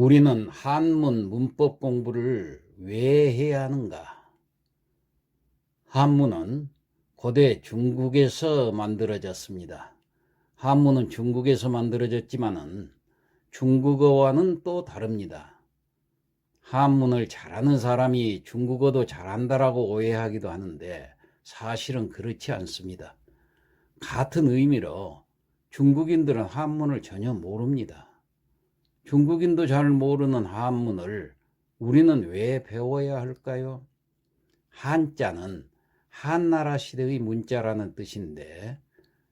우리는 한문 문법 공부를 왜 해야 하는가? 한문은 고대 중국에서 만들어졌습니다. 한문은 중국에서 만들어졌지만은 중국어와는 또 다릅니다. 한문을 잘하는 사람이 중국어도 잘한다라고 오해하기도 하는데 사실은 그렇지 않습니다. 같은 의미로 중국인들은 한문을 전혀 모릅니다. 중국인도 잘 모르는 한문을 우리는 왜 배워야 할까요? 한자는 한나라 시대의 문자라는 뜻인데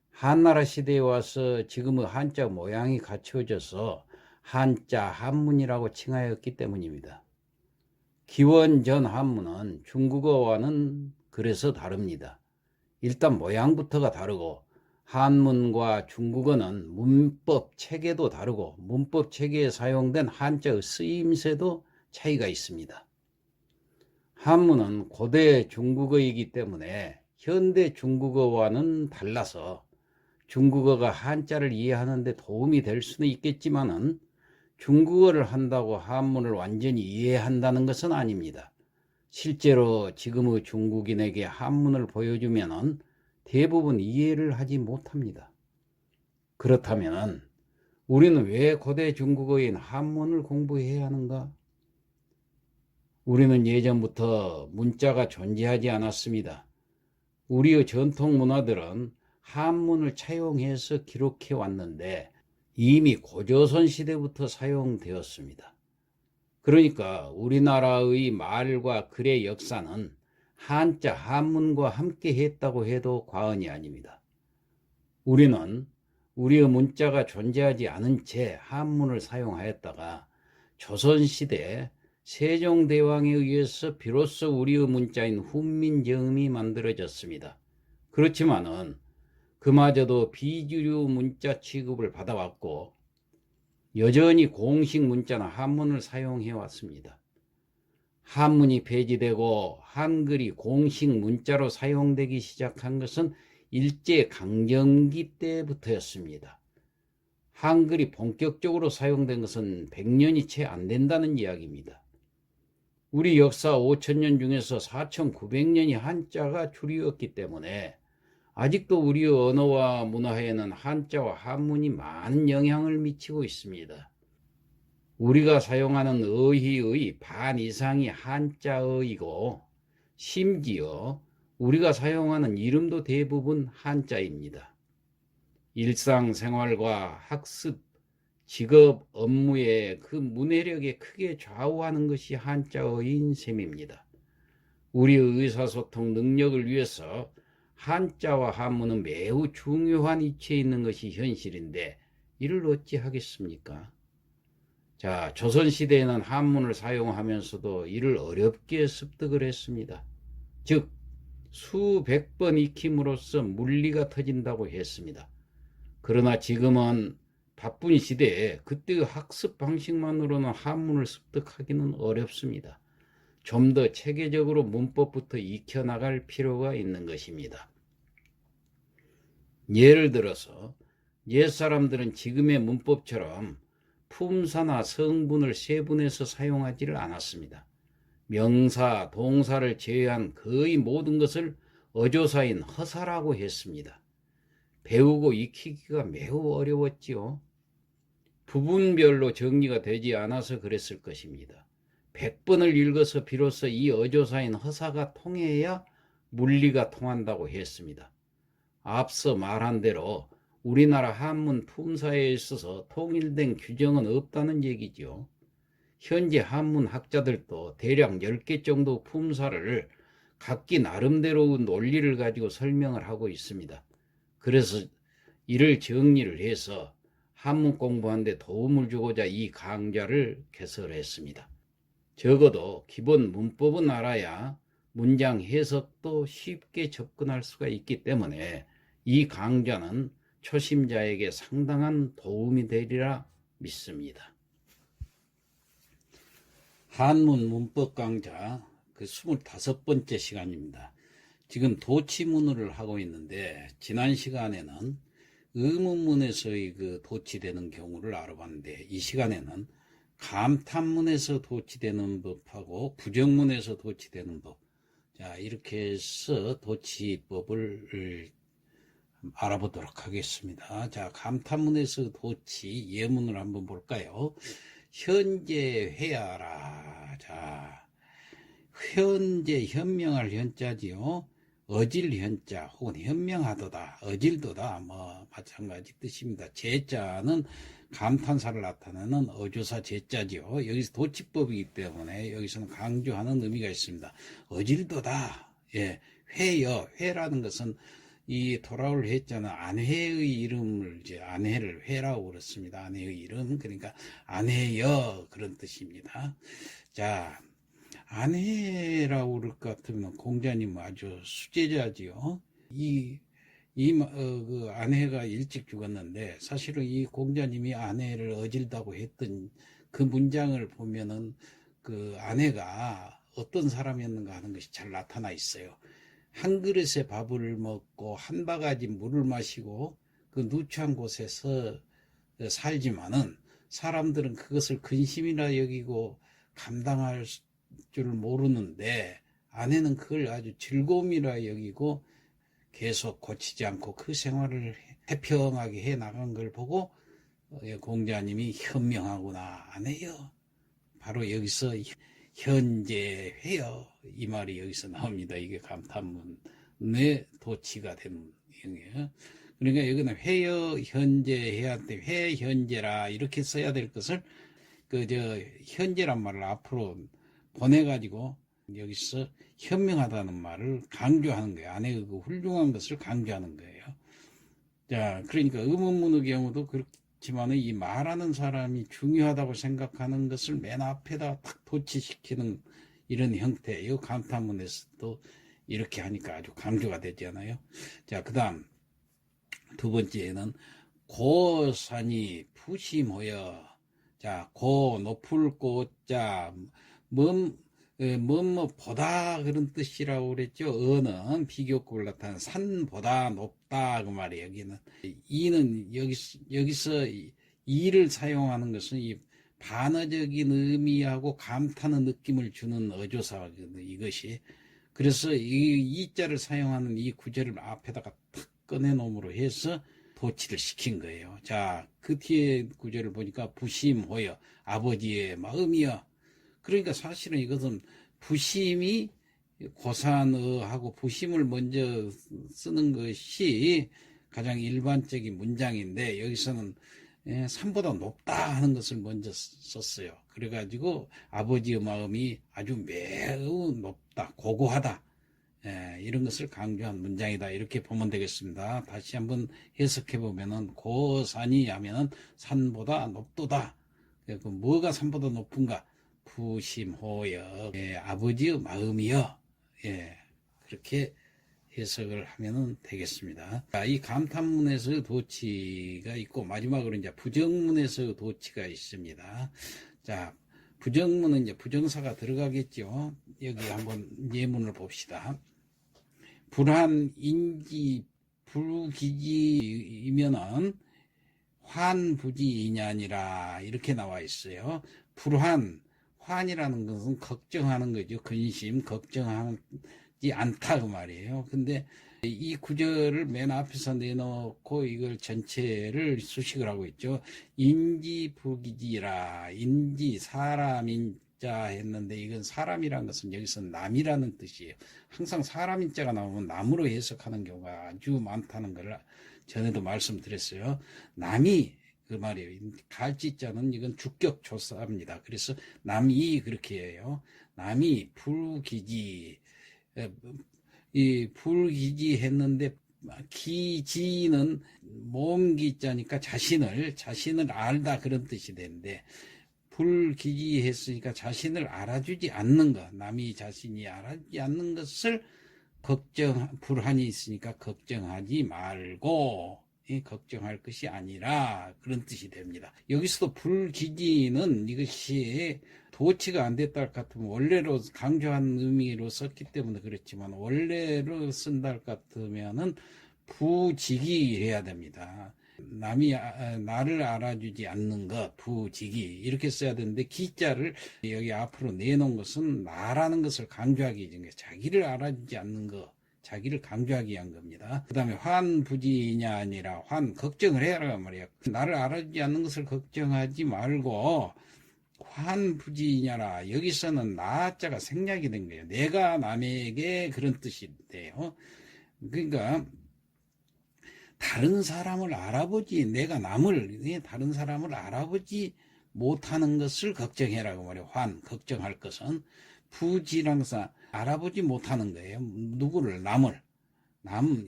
한나라 시대에 와서 지금의 한자 모양이 갖춰져서 한자 한문이라고 칭하였기 때문입니다. 기원전 한문은 중국어와는 그래서 다릅니다. 일단 모양부터가 다르고 한문과 중국어는 문법 체계도 다르고 문법 체계에 사용된 한자의 쓰임새도 차이가 있습니다. 한문은 고대 중국어이기 때문에 현대 중국어와는 달라서 중국어가 한자를 이해하는 데 도움이 될 수는 있겠지만은 중국어를 한다고 한문을 완전히 이해한다는 것은 아닙니다. 실제로 지금의 중국인에게 한문을 보여주면은 대부분 이해를 하지 못합니다. 그렇다면 우리는 왜 고대 중국어인 한문을 공부해야 하는가? 우리는 예전부터 문자가 존재하지 않았습니다. 우리의 전통 문화들은 한문을 차용해서 기록해 왔는데 이미 고조선 시대부터 사용되었습니다. 그러니까 우리나라의 말과 글의 역사는 한자 한문과 함께 했다고 해도 과언이 아닙니다. 우리는 우리의 문자가 존재하지 않은 채 한문을 사용하였다가 조선시대 세종대왕에 의해서 비로소 우리의 문자인 훈민정음이 만들어졌습니다. 그렇지만은 그마저도 비주류 문자 취급을 받아왔고 여전히 공식 문자나 한문을 사용해 왔습니다. 한문이 폐지되고 한글이 공식 문자로 사용되기 시작한 것은 일제강점기 때부터였습니다. 한글이 본격적으로 사용된 것은 100년이 채 안 된다는 이야기입니다. 우리 역사 5000년 중에서 4900년이 한자가 주류였기 때문에 아직도 우리의 언어와 문화에는 한자와 한문이 많은 영향을 미치고 있습니다. 우리가 사용하는 어휘의 반 이상이 한자어이고 심지어 우리가 사용하는 이름도 대부분 한자입니다. 일상생활과 학습, 직업, 업무에 그 문해력에 크게 좌우하는 것이 한자어인 셈입니다. 우리의 의사소통 능력을 위해서 한자와 한문은 매우 중요한 위치에 있는 것이 현실인데 이를 어찌 하겠습니까? 자, 조선시대에는 한문을 사용하면서도 이를 어렵게 습득을 했습니다. 즉, 수백 번 익힘으로써 물리가 터진다고 했습니다. 그러나 지금은 바쁜 시대에 그때의 학습 방식만으로는 한문을 습득하기는 어렵습니다. 좀 더 체계적으로 문법부터 익혀나갈 필요가 있는 것입니다. 예를 들어서 옛사람들은 지금의 문법처럼 품사나 성분을 세분해서 사용하지를 않았습니다. 명사, 동사를 제외한 거의 모든 것을 어조사인 허사라고 했습니다. 배우고 익히기가 매우 어려웠지요. 부분별로 정리가 되지 않아서 그랬을 것입니다. 100번을 읽어서 비로소 이 어조사인 허사가 통해야 물리가 통한다고 했습니다. 앞서 말한 대로 우리나라 한문 품사에 있어서 통일된 규정은 없다는 얘기죠. 현재 한문 학자들도 대략 10개 정도 품사를 각기 나름대로의 논리를 가지고 설명을 하고 있습니다. 그래서 이를 정리를 해서 한문 공부하는 데 도움을 주고자 이 강좌를 개설했습니다. 적어도 기본 문법은 알아야 문장 해석도 쉽게 접근할 수가 있기 때문에 이 강좌는 초심자에게 상당한 도움이 되리라 믿습니다. 한문 문법 강좌 그 25번째 시간입니다. 지금 도치문을 하고 있는데 지난 시간에는 의문문에서의 그 도치되는 경우를 알아봤는데 이 시간에는 감탄문에서 도치되는 법하고 부정문에서 도치되는 법. 자, 이렇게 해서 도치법을 알아보도록 하겠습니다. 자, 감탄문에서 도치 예문을 한번 볼까요? 현재 회하라. 자, 현재 현명할 현자지요. 어질 현자 혹은 현명하도다, 어질도다 뭐 마찬가지 뜻입니다. 제자는 감탄사를 나타내는 어조사 제자지요. 여기서 도치법이기 때문에 여기서는 강조하는 의미가 있습니다. 어질도다. 예, 회여. 회라는 것은 이 돌아올 회자는 아내의 이름을 이제 아내를 회라고 그렇습니다. 아내의 이름, 그러니까 아내여 그런 뜻입니다. 자, 아내라고 그럴 것 같으면 공자님 아주 수제자지요. 그 아내가 일찍 죽었는데 사실은 이 공자님이 아내를 어질다고 했던 그 문장을 보면은 그 아내가 어떤 사람이었는가 하는 것이 잘 나타나 있어요. 한 그릇의 밥을 먹고 한 바가지 물을 마시고 그 누추한 곳에서 살지만은 사람들은 그것을 근심이라 여기고 감당할 줄 모르는데 아내는 그걸 아주 즐거움이라 여기고 계속 고치지 않고 그 생활을 태평하게 해 나간 걸 보고 공자님이 현명하구나 아내여, 바로 여기서 현재 회여 이 말이 여기서 나옵니다. 이게 감탄문의 도치가 되는 영이에요. 그러니까 여기는 회여 현재 해야 돼. 회 현재라 이렇게 써야 될 것을 현재란 말을 앞으로 보내가지고 여기서 현명하다는 말을 강조하는 거예요. 아내의 그 훌륭한 것을 강조하는 거예요. 자, 그러니까 의문문의 경우도 그렇지만 이 말하는 사람이 중요하다고 생각하는 것을 맨 앞에다 딱 도치시키는 이런 형태예요. 감탄문에서도 이렇게 하니까 아주 강조가 되잖아요. 자, 그 다음 두 번째는 고산이 푸시모여. 자, 고 높을 고자 보다 그런 뜻이라고 그랬죠. 어는 비교급을 나타내는 산보다 높다 그 말이에요. 여기는 이는 여기서 이를 사용하는 것은 이 반어적인 의미하고 감탄의 느낌을 주는 어조사거든요. 이것이 그래서 이 자를 사용하는 이 구절을 앞에다가 탁 꺼내놓음으로 해서 도치를 시킨 거예요. 자, 그 뒤에 구절을 보니까 부심호여 아버지의 마음이여. 그러니까 사실은 이것은 부심이 고산어하고 부심을 먼저 쓰는 것이 가장 일반적인 문장인데 여기서는 산보다 높다 하는 것을 먼저 썼어요. 그래가지고 아버지의 마음이 아주 매우 높다, 고고하다, 이런 것을 강조한 문장이다 이렇게 보면 되겠습니다. 다시 한번 해석해 보면은 고산이 하면은 산보다 높도다. 그 뭐가 산보다 높은가? 부심호여, 아버지의 마음이여. 그렇게 해석을 하면 되겠습니다. 이 감탄문에서 도치가 있고 마지막으로 이제 부정문에서 도치가 있습니다. 자, 부정문은 이제 부정사가 들어가겠죠. 여기 한번 예문을 봅시다. 불한인지 불기지이면은 환부지이냐니라 이렇게 나와 있어요. 환이라는 것은 걱정하는 거죠. 근심, 걱정하지 않다 그 말이에요. 근데 이 구절을 맨 앞에서 내놓고 이걸 전체를 수식을 하고 있죠. 인지부기지라, 인지 사람인자 했는데 이건 사람이라는 것은 여기서 남이라는 뜻이에요. 항상 사람인자가 나오면 남으로 해석하는 경우가 아주 많다는 걸 전에도 말씀드렸어요. 남이 그 말이에요. 갈지자는 이건 주격조사입니다. 그래서 남이 그렇게 해요. 남이 불기지, 이 불기지 했는데 기지는 몸기자니까 자신을 알다 그런 뜻이 되는데 불기지 했으니까 자신을 알아주지 않는 것, 남이 자신이 알아주지 않는 것을 불한이 있으니까 걱정하지 말고 걱정할 것이 아니라 그런 뜻이 됩니다. 여기서도 불기지는 이것이 도치가 안 됐다 할 것 같으면 원래로 강조한 의미로 썼기 때문에 그렇지만 원래로 쓴다 할 것 같으면은 부직이 해야 됩니다. 남이 나를 알아주지 않는 것, 부지기 이렇게 써야 되는데 기자를 여기 앞으로 내놓은 것은 나라는 것을 강조하기 위한 거예요. 자기를 알아주지 않는 것, 자기를 강조하기 위한 겁니다. 그 다음에 환부지냐 아니라 걱정을 해라 말이야. 나를 알아주지 않는 것을 걱정하지 말고 환부지냐라. 여기서는 나자가 생략이 된 거예요. 내가 남에게 그런 뜻인데요. 그러니까 다른 사람을 알아보지, 내가 다른 사람을 알아보지 못하는 것을 걱정해라고 말이에요. 걱정할 것은. 부지랑사, 알아보지 못하는 거예요. 누구를,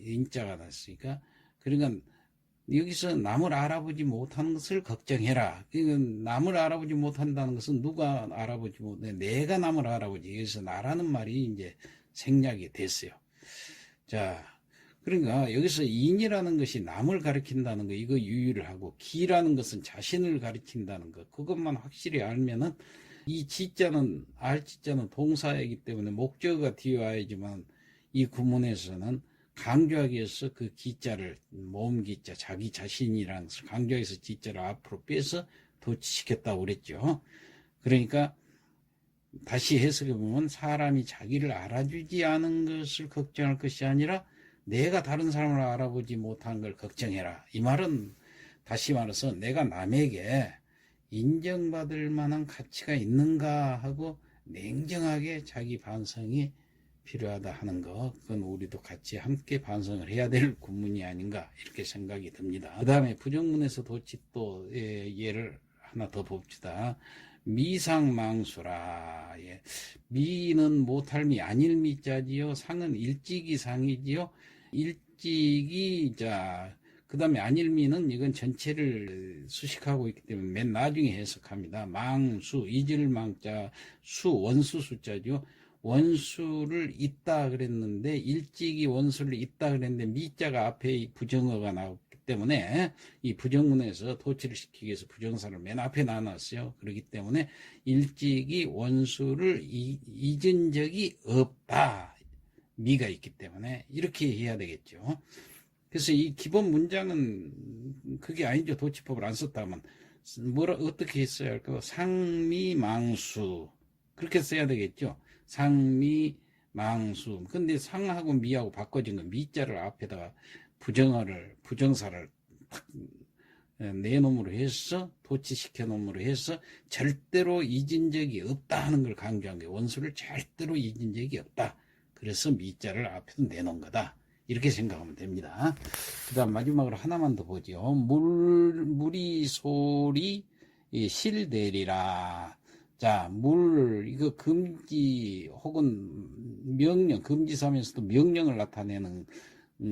인자가 났으니까. 그러니까 여기서 남을 알아보지 못하는 것을 걱정해라. 그러니까 남을 알아보지 못한다는 것은 누가 알아보지 못해? 내가 남을 알아보지. 여기서 나라는 말이 이제 생략이 됐어요. 자, 그러니까 여기서 인이라는 것이 남을 가리킨다는 거, 이거 유의를 하고, 기라는 것은 자신을 가리킨다는 거, 그것만 확실히 알면은 이 지자는, 알지자는 동사이기 때문에 목적어가 뒤에 와야지만 이 구문에서는 강조하기 위해서 그 기자를, 모음기자, 자기 자신이라는 것을 강조하기 위해서 지자를 앞으로 빼서 도치시켰다고 그랬죠. 그러니까 다시 해석해 보면 사람이 자기를 알아주지 않은 것을 걱정할 것이 아니라 내가 다른 사람을 알아보지 못한 걸 걱정해라. 이 말은 다시 말해서 내가 남에게 인정받을 만한 가치가 있는가 하고 냉정하게 자기 반성이 필요하다 하는 거, 그건 우리도 같이 함께 반성을 해야 될 구문이 아닌가 이렇게 생각이 듭니다. 그 다음에 부정문에서 도치또 예를 하나 더 봅시다. 미상망수라. 예. 미는 못할미 아닐미자지요. 상은 일찍이상이지요. 일찍이 그 다음에 아닐미는 이건 전체를 수식하고 있기 때문에 맨 나중에 해석합니다. 망수, 잊을망자, 원수 숫자죠. 원수를 있다 그랬는데 일찍이 원수를 있다 그랬는데 미자가 앞에 부정어가 나왔기 때문에 이 부정문에서 도치를 시키기 위해서 부정사를 맨 앞에 놔놨어요. 그렇기 때문에 일찍이 원수를 잊은 적이 없다. 미가 있기 때문에 이렇게 해야 되겠죠. 그래서 이 기본 문장은 그게 아니죠. 도치법을 안 썼다면 어떻게 써야 할까요? 상미망수 그렇게 써야 되겠죠. 상미망수. 근데 상하고 미하고 바꿔진 건 미자를 앞에다가 부정사를 탁 내놈으로 해서 도치시켜 놈으로 해서 절대로 잊은 적이 없다 하는 걸 강조한 거예요. 원수를 절대로 잊은 적이 없다. 그래서 미자를 앞에서 내놓은 거다. 이렇게 생각하면 됩니다. 그 다음 마지막으로 하나만 더 보죠. 물이 소리 실대리라. 자, 이거 금지 혹은 명령, 금지사면서도 명령을 나타내는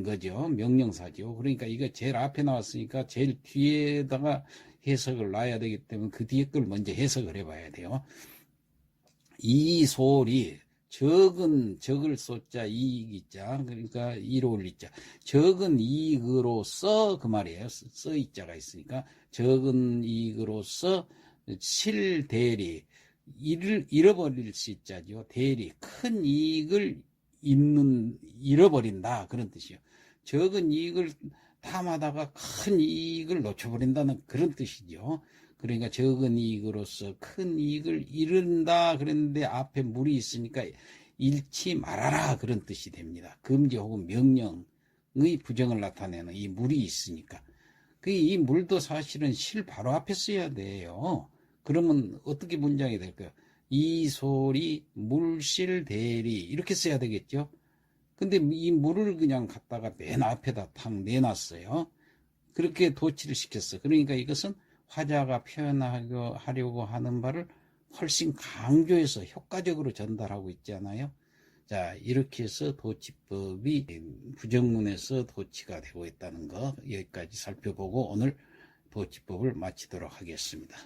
거죠. 명령사죠. 그러니까 이거 제일 앞에 나왔으니까 제일 뒤에다가 해석을 놔야 되기 때문에 그 뒤에 걸 먼저 해석을 해봐야 돼요. 이 소리, 적을 쏘자 이익이자, 그러니까 이로 올리자. 적은 이익으로서 그 말이에요. 써 이자가 있으니까 적은 이익으로서 실대리, 잃어버릴 수 있자죠. 대리, 큰 이익을 잃어버린다 그런 뜻이에요. 적은 이익을 탐하다가 큰 이익을 놓쳐버린다는 그런 뜻이죠. 그러니까 적은 이익으로서 큰 이익을 잃는다 그랬는데 앞에 물이 있으니까 잃지 말아라 그런 뜻이 됩니다. 금지 혹은 명령의 부정을 나타내는 이 물이 있으니까. 이 물도 사실은 실 바로 앞에 써야 돼요. 그러면 어떻게 문장이 될까요? 이 소리 물실 대리 이렇게 써야 되겠죠. 근데 이 물을 그냥 갖다가 맨 앞에다 탁 내놨어요. 그렇게 도치를 시켰어. 그러니까 이것은 화자가 표현하려고 하는 바를 훨씬 강조해서 효과적으로 전달하고 있잖아요. 자, 이렇게 해서 도치법이 부정문에서 도치가 되고 있다는 거 여기까지 살펴보고 오늘 도치법을 마치도록 하겠습니다.